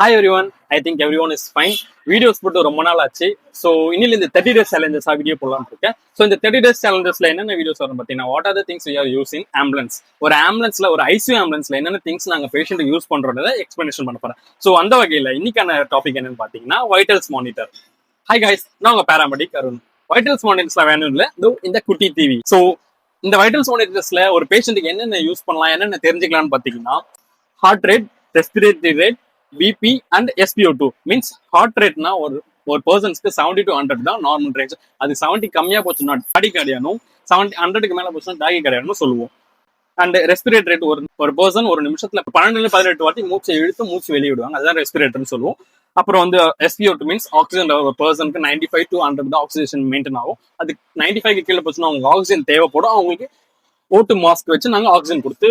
Hi everyone, I think everyone is fine. Videos போட்டு ரொம்ப நாள் ஆச்சு. ஸோ இன்னில இந்த 30 days challenges வீடியோ போடலாம்னு இருக்கேன். ஸோ இந்த 30 days challengesல என்னென்ன வீடியோஸ் வரும் பார்த்தீங்கன்னா, what are the things we are using ambulance. ஒரு ஆம்புலன்ஸ்ல ஒரு ஐசியூ ஆம்புலன்ஸ்ல என்னென்ன திங்ஸ் நாங்கள் பேஷண்ட் யூஸ் பண்றோன்றதை எக்ஸ்பிளனேஷன் பண்ண போறேன். ஸோ அந்த வகையில் இன்னைக்கான டாபிக் என்னன்னு பார்த்தீங்கன்னா, வைட்டல்ஸ் மானிட்டர். ஹாய் கைஸ், நான் உங்க பேராமெடிக் அருண். வைட்டல்ஸ் மானிட்டர்ஸ்ல வேணும் இல்லை இந்த குட்டி டிவி. ஸோ இந்த வைட்டல்ஸ் மானிட்டர்ஸ்ல ஒரு பேஷண்ட்டுக்கு என்னென்ன யூஸ் பண்ணலாம், என்னென்ன தெரிஞ்சுக்கலாம்னு பார்த்தீங்கன்னா, heart rate, respiratory rate, BP and SpO2 means heart ரேட்னா ஒரு பர்சன்ஸ்க்கு 70 to 100 தான் நார்மல் ரேஞ்ச். அது 70 கம்மியா போச்சுன்னா டாடி கடையானும், 100க்கு மேல போச்சுன்னா டாகி கடையானும் சொல்லுவோம். அண்ட் ரெஸ்பிரேட்டர் ரேட் ஒரு பர்சன் ஒரு நிமிஷத்துல 12-18 வாட்டி மூச்சு இழுத்து மூச்சு வெளியே விடுவாங்க, அதுதான் ரெஸ்பிரேட்டர்னு சொல்லுவோம். அப்புறம் வந்து SpO2 மீன்ஸ் ஆக்சிஜன் ஒரு பர்சனுக்கு 95 to 100 தான் ஆக்சிஜன் மெயின்டைன் ஆகும். அது 95க்கு கீழே போச்சுன்னா அவங்களுக்கு ஆக்சிஜன் தேவைப்படும். அவங்களுக்கு O2 மாஸ்க் வச்சு நாங்கள் ஆக்சிஜன் கொடுத்து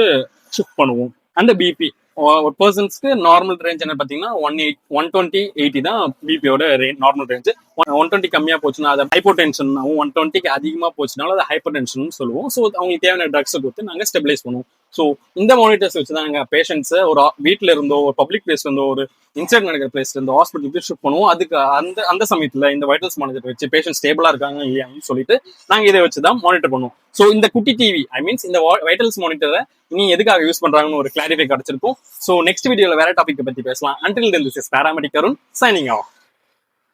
ஷிஃப்ட் பண்ணுவோம். அந்த பிபி ஒரு பர்சன்ஸ்க்கு நார்மல் ரேஞ்ச் என்ன பார்த்தீங்கன்னா 120-80 தான் பிபியோட நார்மல் ரேஞ்ச். 120 கம்மியாக போச்சுன்னா அதை ஹைப்பர் டென்ஷன் ஆகும், 120க்கு அதிகமாக போச்சுனாலும் அதை ஹைப்பர் டென்ஷன் சொல்லுவோம். ஸோ அவங்களுக்கு தேவையான ட்ரக்ஸை கொடுத்து நாங்கள் ஸ்டெபிலைஸ் பண்ணுவோம். ஸோ இந்த மானிட்டர்ஸ் வச்சு தான் நாங்கள் பேஷண்ட்ஸை ஒரு வீட்டில் இருந்தோ, ஒரு பப்ளிக் பிளேஸ்ல இருந்தோ, ஒரு இன்சிடென்ட் நடக்கிற பிளேஸ்ல இருந்தோ ஹாஸ்பிட்டலுக்கு ஷிஃப்ட் பண்ணுவோம். அதுக்கு அந்த சமயத்தில் இந்த வைட்டல்ஸ் மானிட்டர் வச்சு பேஷண்ட் ஸ்டேபிளா இருக்காங்க இல்லையான்னு சொல்லிட்டு நாங்கள் இதை வச்சு தான் மானிட்டர் பண்ணுவோம். ஸோ இந்த குட்டி டிவி மீன்ஸ் இந்த வைட்டல்ஸ் மானிட்டரை நீ எதுக்காக யூஸ் பண்றாங்கன்னு ஒரு கிளாரிஃபை கிடைச்சிருக்கும். ஸோ நெக்ஸ்ட் வீடியோல வேற டாபிக் பத்தி பேசலாம். Until then, this is Paramedic Arun signing off.